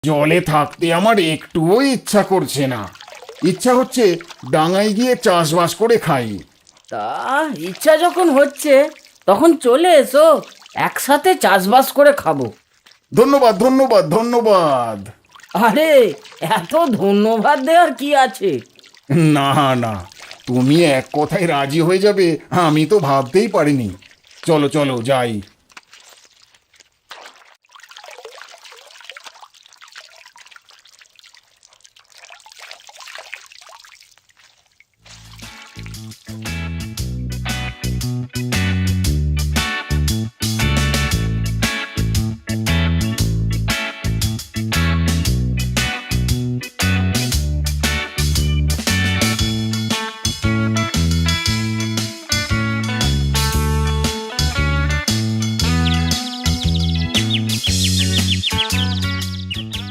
জলে থাকতে আমার একটুও ইচ্ছা করছে না। ইচ্ছা হচ্ছে ডাঙায় গিয়ে চাষবাস করে খাই। তা ইচ্ছা যখন হচ্ছে তখন চলে এসো, একসাথে চাষবাস করে খাবো। ধন্যবাদ ধন্যবাদ ধন্যবাদ। আরে এত ধন্যবাদ দেওয়ার কি আছে? না না, তুমি এক কথায় রাজি হয়ে যাবে আমি তো ভাবতেই পারিনি। চলো চলো যাই।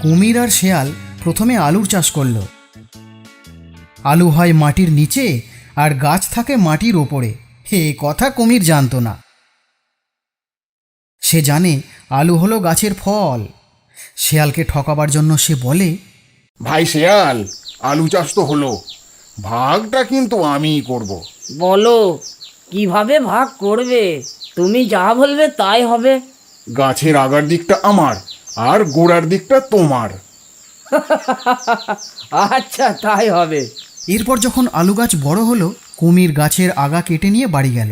কুমির আর শেয়াল প্রথমে আলুর চাষ করল। আলু হয় মাটির নিচে আর গাছ থাকে মাটির ওপরে, এ কথা কুমির জানতো না। সে জানে আলু হলো গাছের ফল। শেয়ালকে ঠকাবার জন্য সে বলে, ভাই শেয়াল, আলু চাষ তো হলো, ভাগটা কিন্তু আমিই করব। বলো কিভাবে ভাগ করবে? তুমি যা বলবে তাই হবে। গাছের আগার দিকটা আমার আর গোড়ার দিকটা তোমার। আচ্ছা তাই হবে। এরপর যখন আলু গাছ বড় হলো, কুমির গাছের আগা কেটে নিয়ে বাড়ি গেল।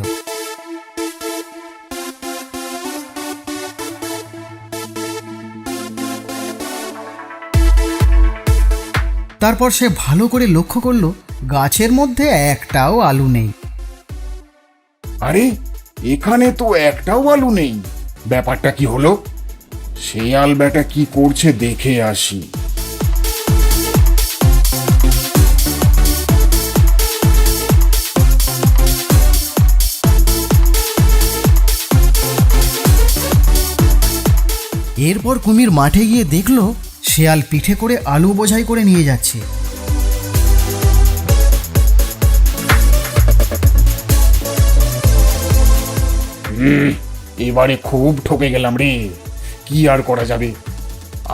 তারপর সে ভালো করে লক্ষ্য করল গাছের মধ্যে একটাও আলু নেই। আরে, এখানে তো একটাও আলু নেই, ব্যাপারটা কি হলো? শেয়াল বেটা কি করছে দেখে আসি। এরপর কুমির মাঠে গিয়ে দেখল শেয়াল পিঠে করে আলু বোঝাই করে নিয়ে যাচ্ছে। এবারে খুব ঠকে গেলাম রে, কি আর করা যাবে,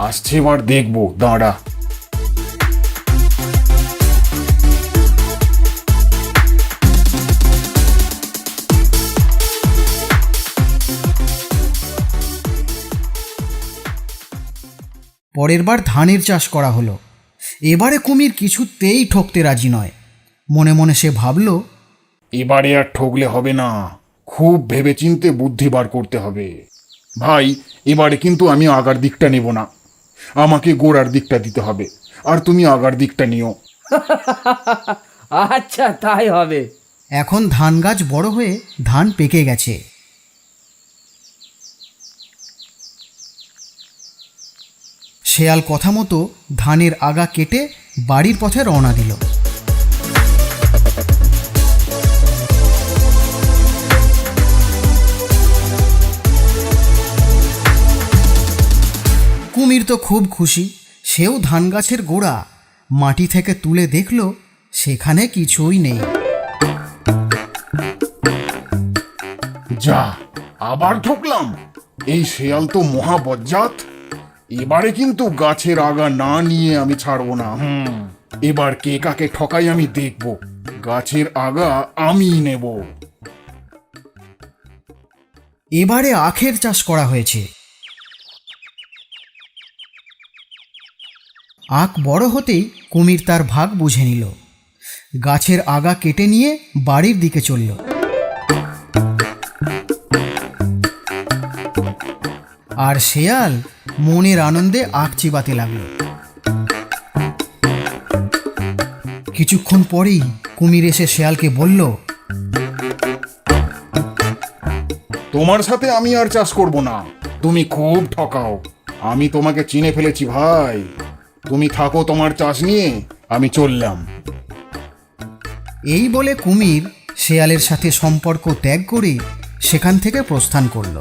আসছে এবার দেখবো, দাঁড়া। পরের বার ধানের চাষ করা হলো। এবারে কুমির কিছুতেই ঠকতে রাজি নয়। মনে মনে সে ভাবল, এবারে আর ঠকলে হবে না, খুব ভেবেচিন্তে বুদ্ধি বার করতে হবে। ভাই, এবারে কিন্তু আমি আগার দিকটা নেব না, আমাকে গোড়ার দিকটা দিতে হবে, আর তুমি আগার দিকটা নিও। আচ্ছা তাই হবে। এখন ধান গাছ বড় হয়ে ধান পেকে গেছে। শেয়াল কথা মতো ধানের আগা কেটে বাড়ির পথে রওনা দিল। কুমির তো খুব খুশি। সেও ধান গাছের গোড়া মাটি থেকে তুলে দেখল সেখানে কিছুই নেই। যা, আবার ঠকলাম, এই শেয়াল তো মহা বজ্জাত। এবারে কিন্তু গাছের আগা না নিয়ে আমি ছাড়বো না। এবার কে কাকে ঠকাই আমি দেখব, গাছের আগা আমি নেব। এবারে আখের চাষ করা হয়েছে। আখ বড় হতেই কুমির তার ভাগ বুঝে নিল। গাছের আগা কেটে নিয়ে বাড়ির দিকে চলল। আর শেয়াল মনের আনন্দে আখ চিবাতে লাগল। কিছুক্ষণ পরেই কুমির এসে শেয়ালকে বলল, তোমার সাথে আমি আর চাষ করব না, তুমি খুব ঠকাও, আমি তোমাকে চিনে ফেলেছি ভাই। তুমি থাকো তোমার চাষ নিয়ে, আমি চললাম। এই বলে কুমির শেয়ালের সাথে সম্পর্ক ত্যাগ করে সেখান থেকে প্রস্থান করল।